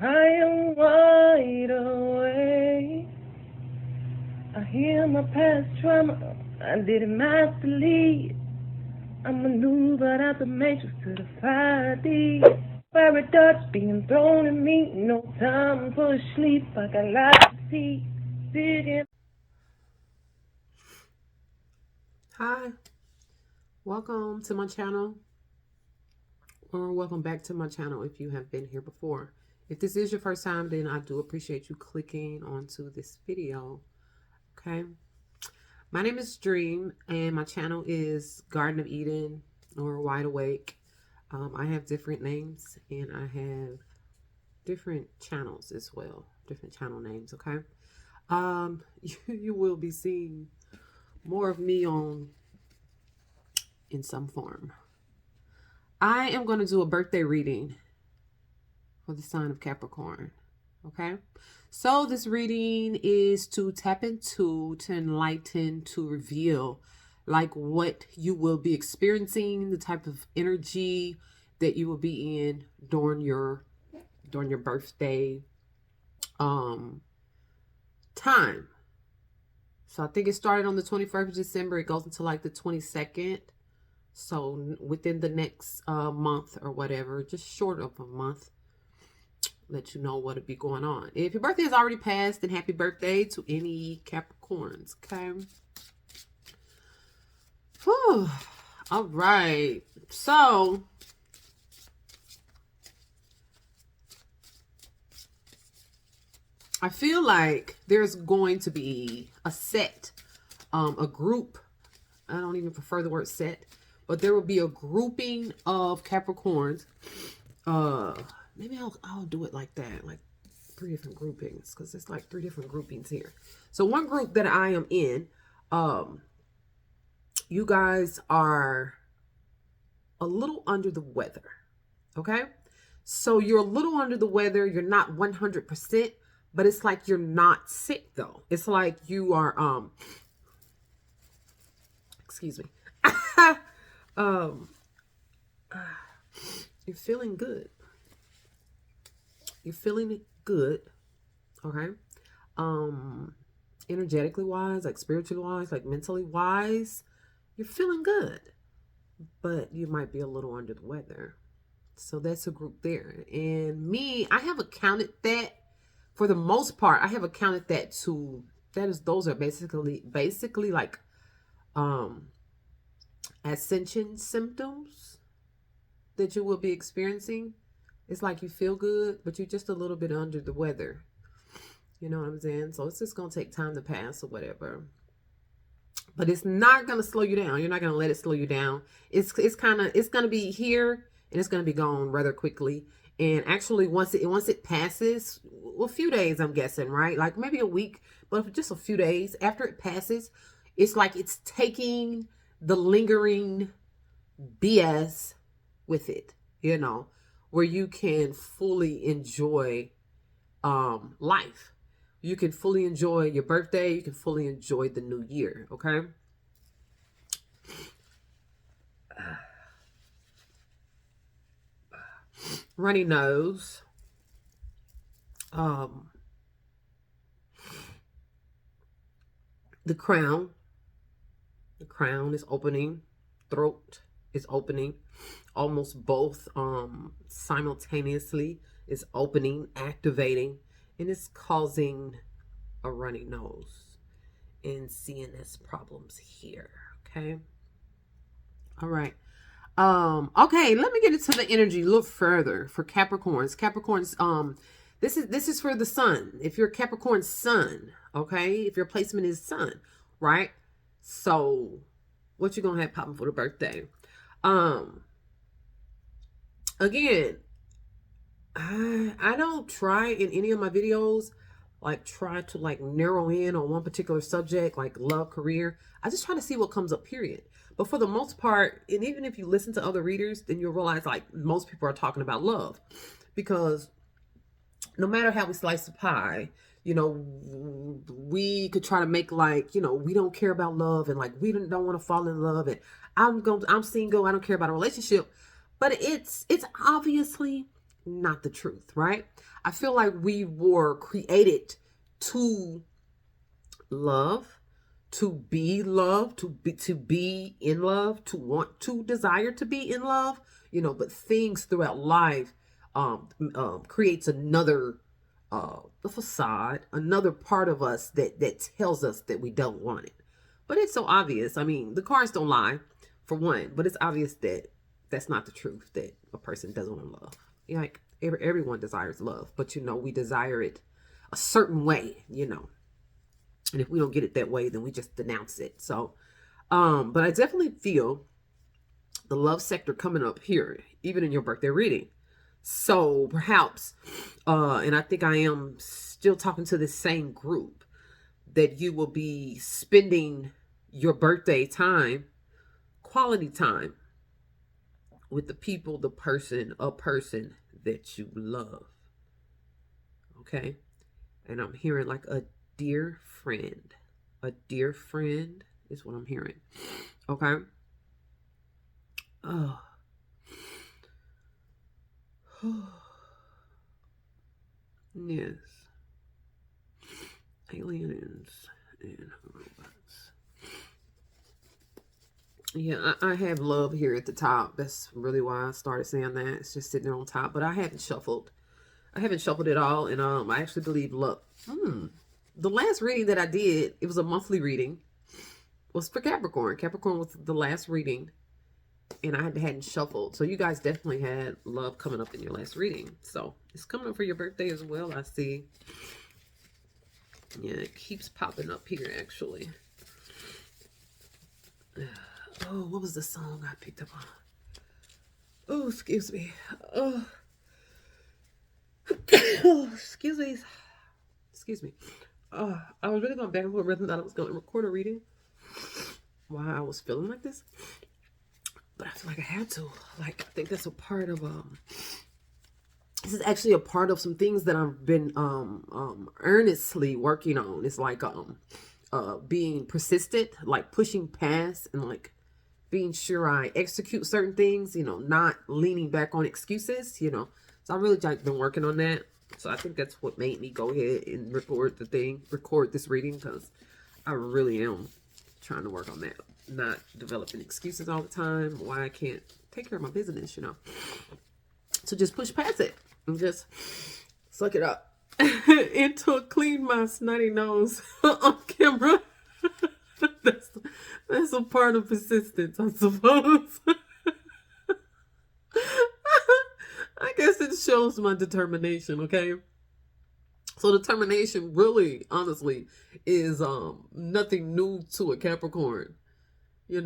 I am wide awake. I hear my past trauma. I did it masterly. I maneuvered out the matrix to the 5D. Fiery darts being thrown at me. No time for sleep. I got lots to see. Digging. Hi, welcome to my channel, or welcome back to my channel if you have been here before. If this is your first time, then I do appreciate you clicking onto this video. Okay, my name is Dream and my channel is Garden of Eden or Wide Awake. I have different names and I have different channels as well, different channel names. Okay, you will be seeing more of me in some form. I am going to do a birthday reading for the sign of Capricorn. Okay, so this reading is to tap into, to enlighten, to reveal like what you will be experiencing, the type of energy that you will be in during your birthday time. So I think it started on the 21st of December. It goes until like the 22nd. So within the next month or whatever, just short of a month, let you know what'll be going on. If your birthday is already passed, then happy birthday to any Capricorns. Okay. Whew. All right. So I feel like there's going to be a set, a group. I don't even prefer the word set, but there will be a grouping of Capricorns. Maybe I'll do it like that, like 3 different groupings, because it's like 3 different groupings here. So one group that I am in, you guys are a little under the weather. Okay, so you're a little under the weather. You're not 100%, but it's like you're not sick though. It's like you are excuse me. You're feeling good. You're feeling good. Okay. Energetically wise, like spiritually wise, like mentally wise, you're feeling good, but you might be a little under the weather. So that's a group there. And me, I have accounted that for the most part, I have accounted that to, those are basically like, ascension symptoms that you will be experiencing. It's like you feel good, but you're just a little bit under the weather. You know what I'm saying? So it's just going to take time to pass or whatever. But it's not going to slow you down. You're not going to let it slow you down. It's going to be here and it's going to be gone rather quickly. And actually once it passes, a few days, I'm guessing, right? Like maybe a week, but just a few days after it passes, it's like it's taking the lingering BS with it, you know, where you can fully enjoy life. You can fully enjoy your birthday. You can fully enjoy the new year. Okay. Runny nose. The crown. The crown is opening. Throat is opening. Almost both simultaneously is opening, activating, and it's causing a runny nose and CNS problems here. Okay. All right. Okay, let me get into the energy a little further for Capricorns. This is for the sun. If you're Capricorn sun, okay, if your placement is sun, right? So what you gonna have popping for the birthday? Again, I don't try in any of my videos try to narrow in on one particular subject, like love, career. I just try to see what comes up, period. But for the most part, and even if you listen to other readers, then you'll realize most people are talking about love, because no matter how we slice the pie, you know, we could try to make we don't care about love, and we don't want to fall in love, and I'm single, I don't care about a relationship. But it's obviously not the truth, right? I feel like we were created to love, to be loved, to be in love, to want to desire to be in love, but things throughout life creates another the facade, another part of us that tells us that we don't want it. But it's so obvious. I mean, the cards don't lie, for one, but it's obvious that that's not the truth, that a person doesn't want love. Like, everyone desires love, but we desire it a certain way, and if we don't get it that way, then we just denounce it. So, but I definitely feel the love sector coming up here, even in your birthday reading. So perhaps, and I think I am still talking to the same group, that you will be spending your birthday time, quality time, with the people, a person that you love. Okay? And I'm hearing like a dear friend. A dear friend is what I'm hearing. Okay? Oh. Yes. Aliens and robots. Yeah, I have love here at the top. That's really why I started saying that. It's just sitting there on top. But I haven't shuffled it all. And I actually believe love. The last reading that I did, it was a monthly reading, was for Capricorn. Capricorn was the last reading. And I hadn't shuffled. So you guys definitely had love coming up in your last reading. So it's coming up for your birthday as well, I see. Yeah, it keeps popping up here, actually. Oh, what was the song I picked up on? Oh, excuse me. Oh, excuse me. Excuse me. I was really going back and forth, whether or not I was going to record a reading while I was feeling like this. But I feel like I had to. Like, I think that's a part of, this is actually a part of some things that I've been, earnestly working on. It's like, being persistent, like pushing past and like being sure I execute certain things, not leaning back on excuses, So I really been working on that. So I think that's what made me go ahead and record this reading, because I really am trying to work on that. Not developing excuses all the time why I can't take care of my business, So just push past it and just suck it up until clean my snotty nose on camera. That's a part of persistence, I suppose. I guess it shows my determination, okay? So determination really, honestly, is nothing new to a Capricorn. We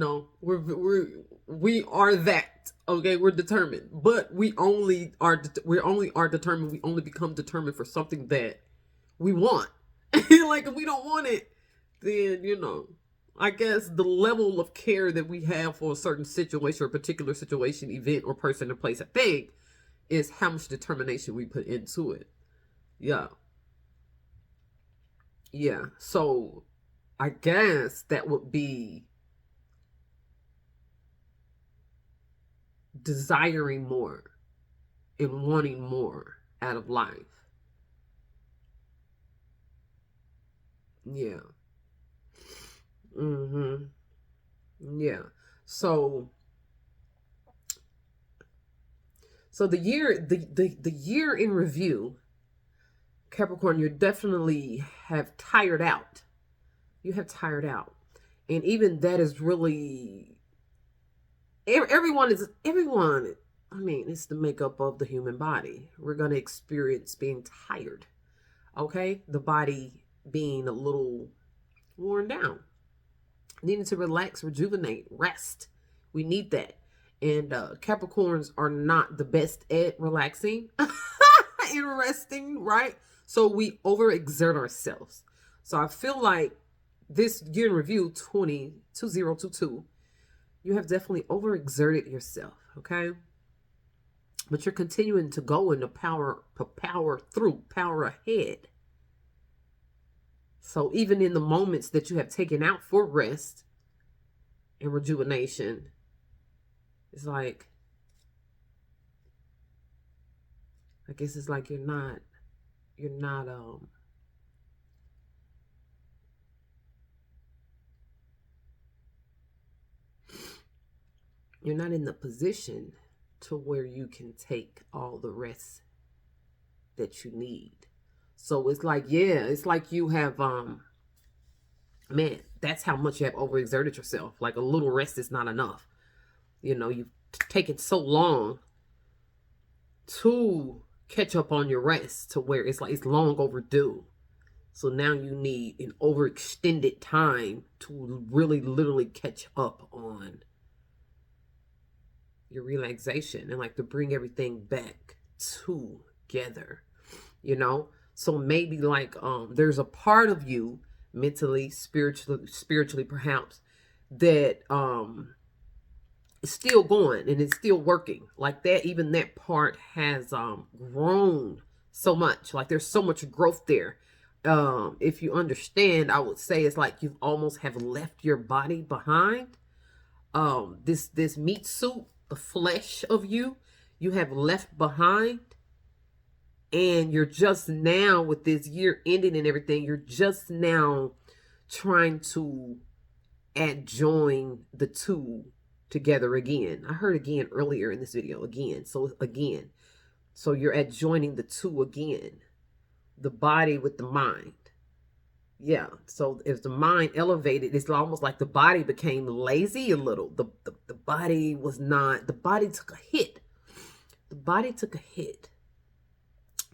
are that, okay? We're determined, but we only are determined. We only become determined for something that we want. Like, if we don't want it, then I guess the level of care that we have for a certain situation, or a particular situation, event, or person, or place, or thing, is how much determination we put into it. Yeah. So I guess that would be desiring more and wanting more out of life. Yeah. Yeah. So the year in review, Capricorn, you definitely have tired out. You have tired out. And even that is really, everyone, I mean, it's the makeup of the human body. We're going to experience being tired. Okay? The body being a little worn down. Needing to relax, rejuvenate, rest. We need that. And Capricorns are not the best at relaxing and resting, right? So we overexert ourselves. So I feel like this year in review, 2022, you have definitely overexerted yourself, okay? But you're continuing to go into power ahead. So even in the moments that you have taken out for rest and rejuvenation, it's like I guess it's like you're not you're not in the position to where you can take all the rest that you need. So it's like, yeah, it's like you have man, that's how much you have overexerted yourself. Like a little rest is not enough. You've taken so long to catch up on your rest to where it's like it's long overdue. So now you need an overextended time to really literally catch up on your relaxation and like to bring everything back together, So maybe like there's a part of you mentally, spiritually perhaps, that is still going and it's still working. Like that, even that part has grown so much. Like there's so much growth there. If you understand, I would say it's like you almost have left your body behind. This meat suit, the flesh of you have left behind, and you're just now, with this year ending and everything, you're just now trying to adjoin the two together again. I heard again earlier in this video, again. So you're adjoining the two again, the body with the mind. Yeah. So if the mind elevated, it's almost like the body became lazy a little. The body was not, the body took a hit. The body took a hit.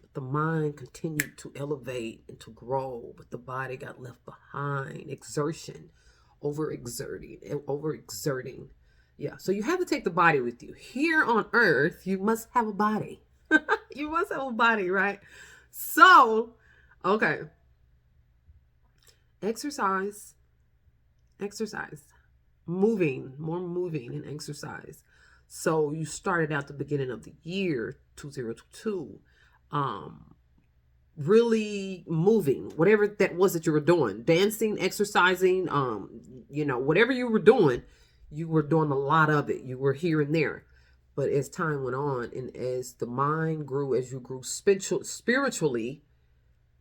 But the mind continued to elevate and to grow, but the body got left behind. Exertion, overexerting. Yeah. So you have to take the body with you. Here on earth, you must have a body. You must have a body, right? So, okay. Exercise, more moving and exercise. So you started out the beginning of the year 2022, really moving, whatever that was that you were doing, dancing, exercising, whatever you were doing a lot of it. You were here and there. But as time went on and as the mind grew, as you grew spiritually,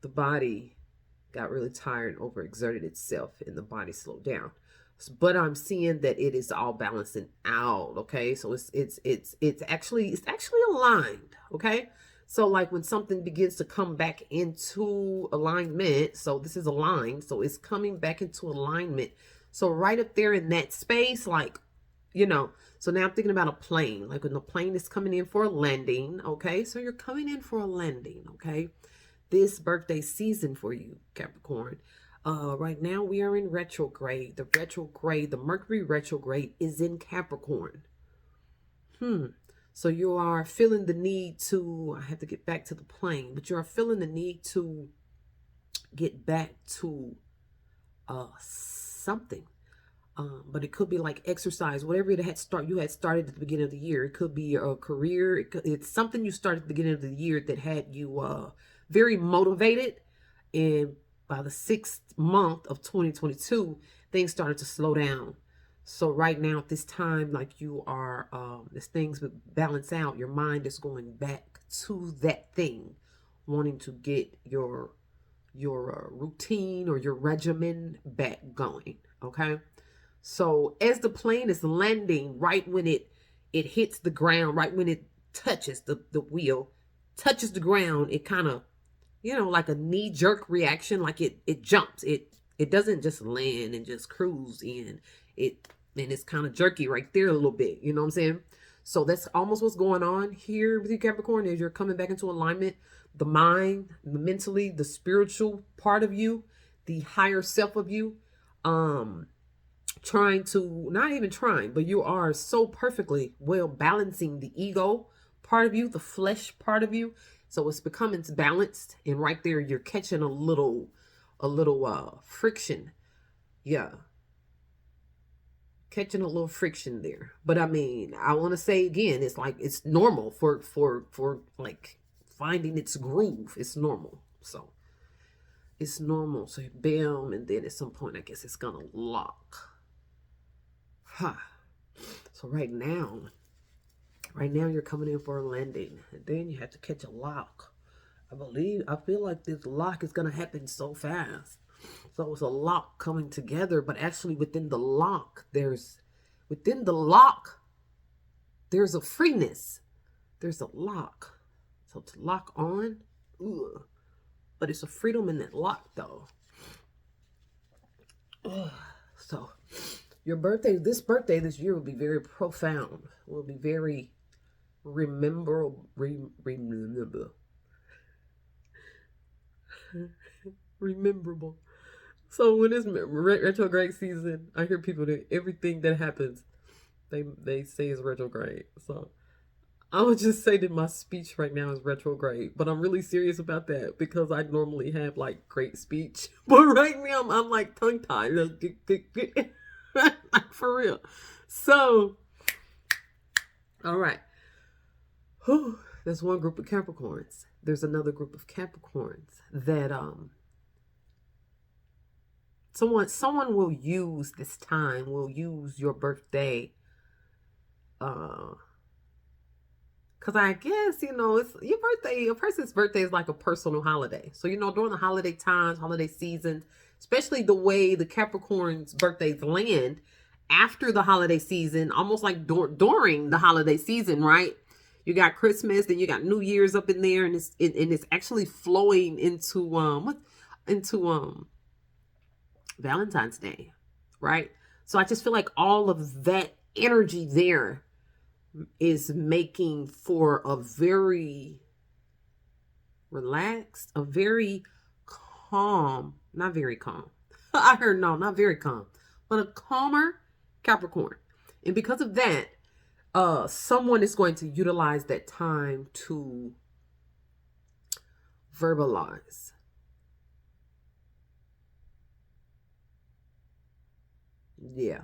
the body got really tired and overexerted itself and the body slowed down. But I'm seeing that it is all balancing out. Okay. So it's actually aligned. Okay. So like when something begins to come back into alignment, so this is aligned. So it's coming back into alignment. So right up there in that space, like, so now I'm thinking about a plane, like when the plane is coming in for a landing. Okay. So you're coming in for a landing. Okay. This birthday season for you, Capricorn. Right now we are in retrograde. The Mercury retrograde is in Capricorn. So you are feeling the need to, I have to get back to the plane, but you are feeling the need to get back to something. But it could be like exercise, whatever you had started at the beginning of the year. It could be a career. It's something you started at the beginning of the year that had you very motivated. And by the 6th month of 2022, things started to slow down. So right now at this time, like you are, as things balance out, your mind is going back to that thing, wanting to get your routine or your regimen back going. Okay. So as the plane is landing, right when it hits the ground, right when it touches the wheel, touches the ground, it kind of, like a knee-jerk reaction, like it jumps. It doesn't just land and just cruise in. And it's kind of jerky right there a little bit. You know what I'm saying? So that's almost what's going on here with you, Capricorn, as you're coming back into alignment. The mind, mentally, the spiritual part of you, the higher self of you, trying to, not even trying, but you are so perfectly well balancing the ego part of you, the flesh part of you. So it's becoming balanced, and right there you're catching a little friction. Yeah. Catching a little friction there. But I mean, I want to say again, it's like it's normal for like finding its groove. It's normal. So it's normal. So bam, and then at some point I guess it's gonna lock. So right now, Right now you're coming in for a landing. And then you have to catch a lock. I feel like this lock is going to happen so fast. So it's a lock coming together, but actually within the lock, there's a freeness. There's a lock. So to lock on, ugh. But it's a freedom in that lock though. Ugh. So your birthday, this year will be very profound. Will be very rememberable. Rememberable. So when it's retrograde season, I hear people that everything that happens, they say is retrograde. So I would just say that my speech right now is retrograde, but I'm really serious about that because I normally have like great speech, but right now I'm like tongue tied, like for real. So, all right, whew, there's one group of Capricorns. There's another group of Capricorns that someone will use this time, will use your birthday, because I guess, it's your birthday. A person's birthday is like a personal holiday. So, during the holiday times, holiday seasons, especially the way the Capricorn's birthdays land after the holiday season, almost like during the holiday season, right? You got Christmas, then you got New Year's up in there, and it's actually flowing into Valentine's Day, right? So I just feel like all of that energy there is making for a very relaxed, a very calm, not very calm. I heard no, not very calm, but a calmer Capricorn. And because of that, someone is going to utilize that time to verbalize. Yeah.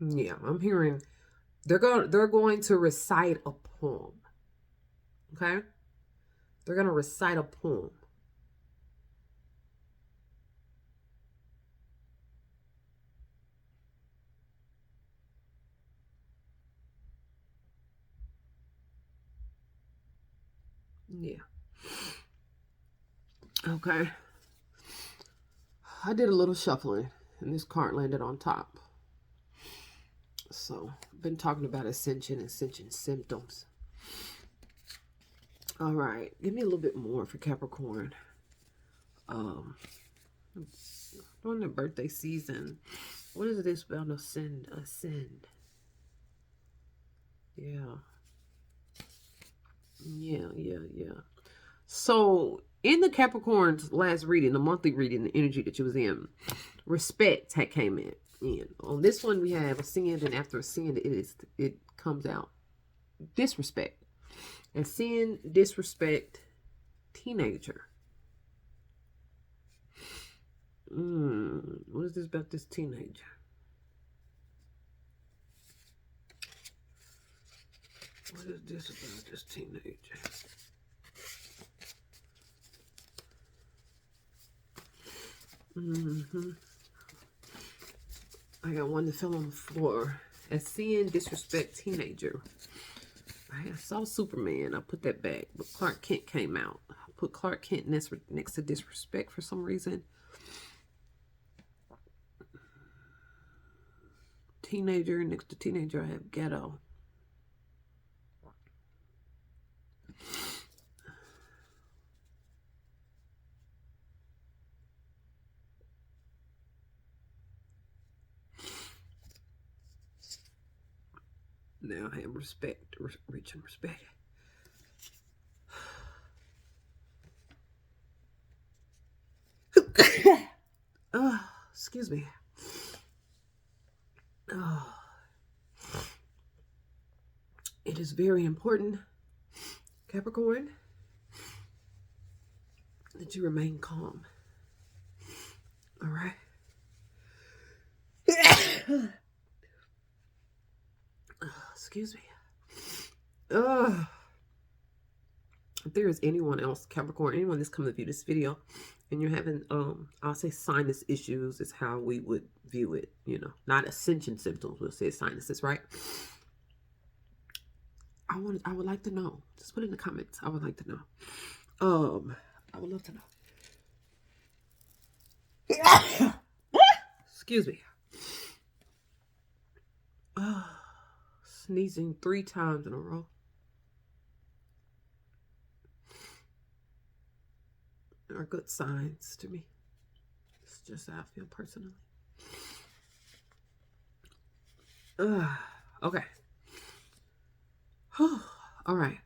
Yeah, I'm hearing they're going to recite a poem. Okay? They're going to recite a poem. Yeah. Okay. I did a little shuffling and this card landed on top. So, I've been talking about ascension symptoms. All right. Give me a little bit more for Capricorn. During the birthday season, what is this about ascend? Yeah. So, in the Capricorn's last reading, the monthly reading, the energy that you was in, respect had came in. On this one, we have ascend, and after ascend, it comes out disrespect. Ascend, disrespect, teenager. What is this about this teenager? What is this about this teenager? I got one that fell on the floor. Ascend, disrespect, teenager. I saw Superman. I put that back, but Clark Kent came out. I put Clark Kent next to disrespect for some reason. Teenager, next to teenager, I have ghetto. Now I have respect, reach and respect. Excuse me. It is very important, Capricorn, that you remain calm. All right? Excuse me. if there is anyone else, Capricorn, anyone that's coming to view this video, and you're having, I'll say sinus issues is how we would view it, you know, not ascension symptoms, we'll say sinuses, right? I would like to know. Just put in the comments. I would like to know. I would love to know. Excuse me. Sneezing 3 times in a row. Are good signs to me. It's just how I feel personally. Okay. All right.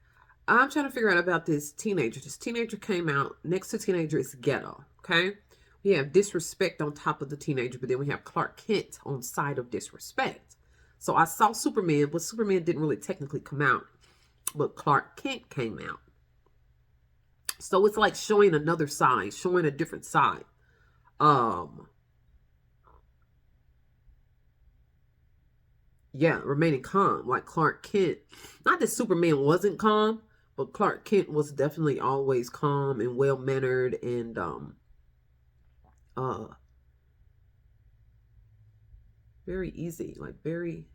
I'm trying to figure out about this teenager. This teenager came out. Next to teenager is ghetto. Okay. We have disrespect on top of the teenager, but then we have Clark Kent on side of disrespect. So I saw Superman, but Superman didn't really technically come out, but Clark Kent came out. So it's like showing another side, showing a different side. Yeah, remaining calm, like Clark Kent. Not that Superman wasn't calm, but Clark Kent was definitely always calm and well-mannered and very easy, like very,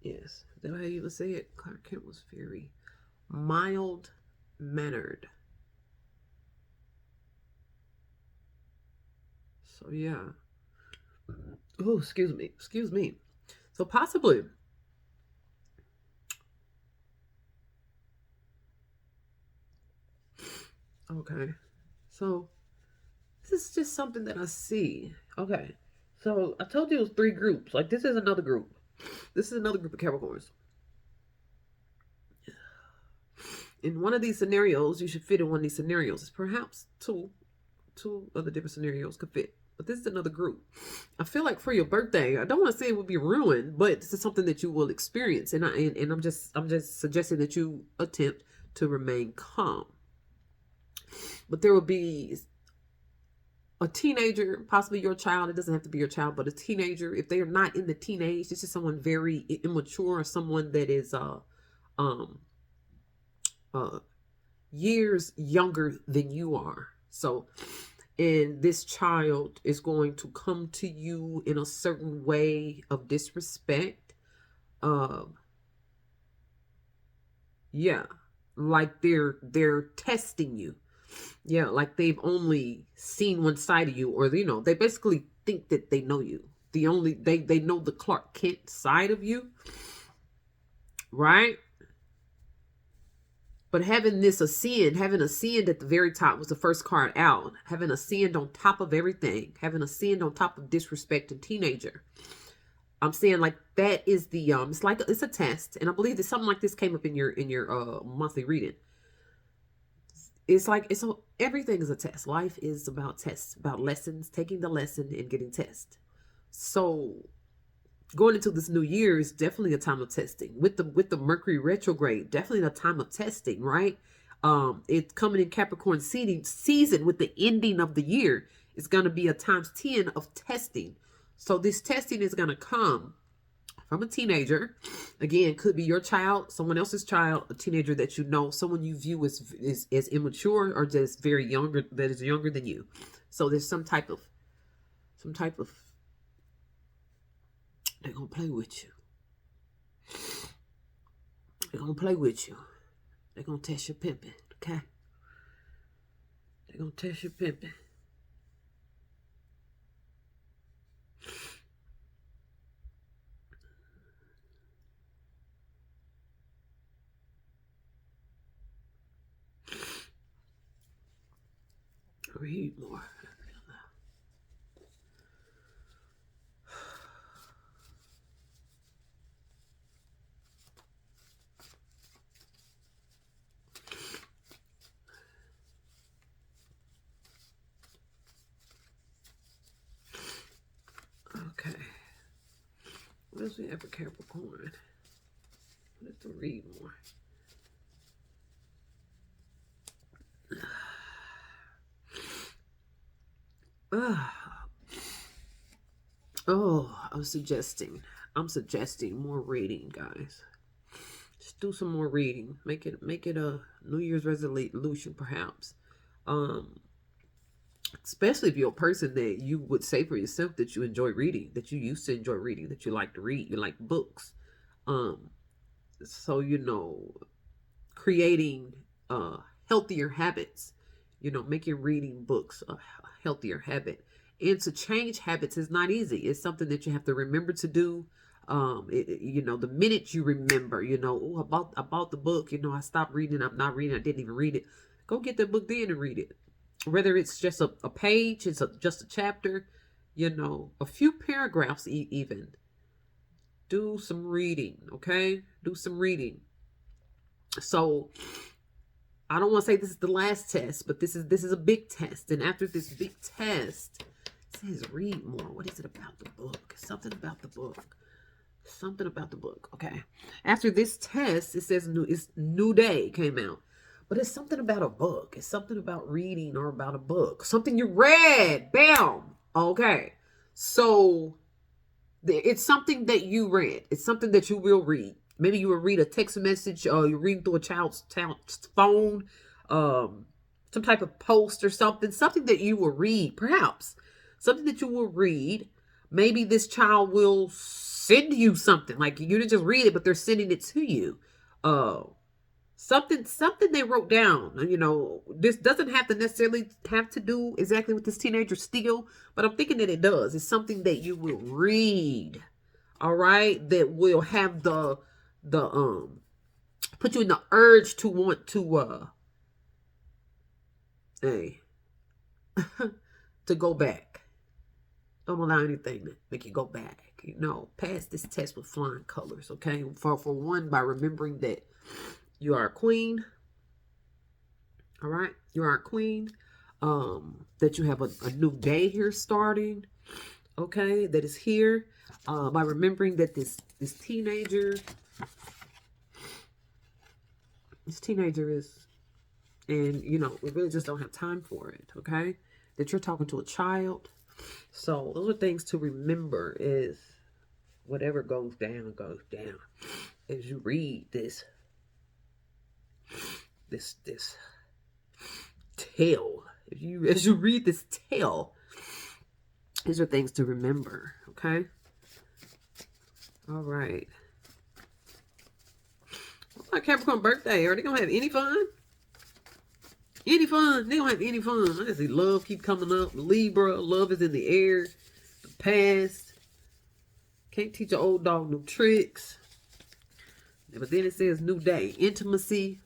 yes, is that how you would say it? Clark Kent was very mild-mannered. So yeah. Oh, excuse me. So possibly, okay, so this is just something that I see. Okay, so I told you it was 3 groups. Like, this is another group. This is another group of Capricorns. In one of these scenarios, you should fit in one of these scenarios. Perhaps two other different scenarios could fit. But this is another group. I feel like for your birthday, I don't want to say it would be ruined, but this is something that you will experience. And I'm just suggesting that you attempt to remain calm. But there will be a teenager, possibly your child. It doesn't have to be your child, but a teenager. If they are not in the teenage, this is someone very immature, or someone that is years younger than you are. So, and this child is going to come to you in a certain way of disrespect. Yeah, like they're testing you. Yeah, like they've only seen one side of you, or you know, they basically think that they know you. They know the Clark Kent side of you, right? But having ascend at the very top was the first card out. Having ascend on top of everything. Having ascend on top of disrespect and teenager. I'm saying like that is the it's a test, and I believe that something like this came up in your monthly reading. It's like everything is a test. Life is about tests, about lessons, taking the lesson and getting tested. So going into this new year is definitely a time of testing. With the Mercury retrograde, definitely a time of testing, right? It's coming in Capricorn season with the ending of the year. It's going to be a times 10 of testing. So this testing is going to come from a teenager. Again, could be your child, someone else's child, a teenager that you know, someone you view as immature or just very younger, that is younger than you. So there's some type of they're going to play with you. They're going to play with you. They're going to test your pimping, okay? They're going to test your pimping. Read more. Okay. What else we have for Capricorn? Let's read more. Oh, I'm suggesting more reading, guys. Just do some more reading. Make it a New Year's resolution, perhaps. Especially if you're a person that you would say for yourself that you enjoy reading, that you used to enjoy reading, that you like to read, you like books. So creating healthier habits, making reading books a healthier habit. And to change habits is not easy. It's something that you have to remember to do. The minute you remember, about the book, I stopped reading, I'm not reading, I didn't even read it. Go get that book then and read it. Whether it's just a page, it's just a chapter, a few paragraphs even. Do some reading, okay? Do some reading. So I don't want to say this is the last test, but this is a big test. And after this big test, it says read more. What is it about the book? Something about the book. Something about the book. Okay. After this test, it says New Day came out. But it's something about a book. It's something about reading or about a book. Something you read. Bam. Okay. So it's something that you read. It's something that you will read. Maybe you will read a text message. You're reading through a child's phone. Some type of post or something. Something that you will read. Perhaps. Something that you will read. Maybe this child will send you something. Like you didn't just read it, but they're sending it to you. Something they wrote down. This doesn't have to necessarily have to do exactly with this teenager still, but I'm thinking that it does. It's something that you will read. All right, that will have the put you in the urge to want to to go back. Don't allow anything to make you go back. Pass this test with flying colors. Okay, for one, by remembering that you are a queen. All right. You are a queen. That you have a new day here starting. Okay. That is here. By remembering that this teenager is, and we really just don't have time for it. Okay. That you're talking to a child. So those are things to remember is whatever goes down as you read this tale. As you read this tale, these are things to remember. Okay. All right. What's my Capricorn birthday? Are they gonna have any fun? Any fun? They don't have any fun. I just see love keep coming up. Libra, love is in the air. The past. Can't teach an old dog new tricks. But then it says new day. Intimacy.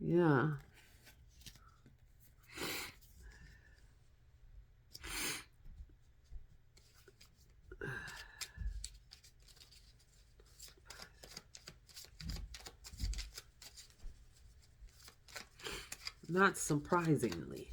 Yeah. Not surprisingly.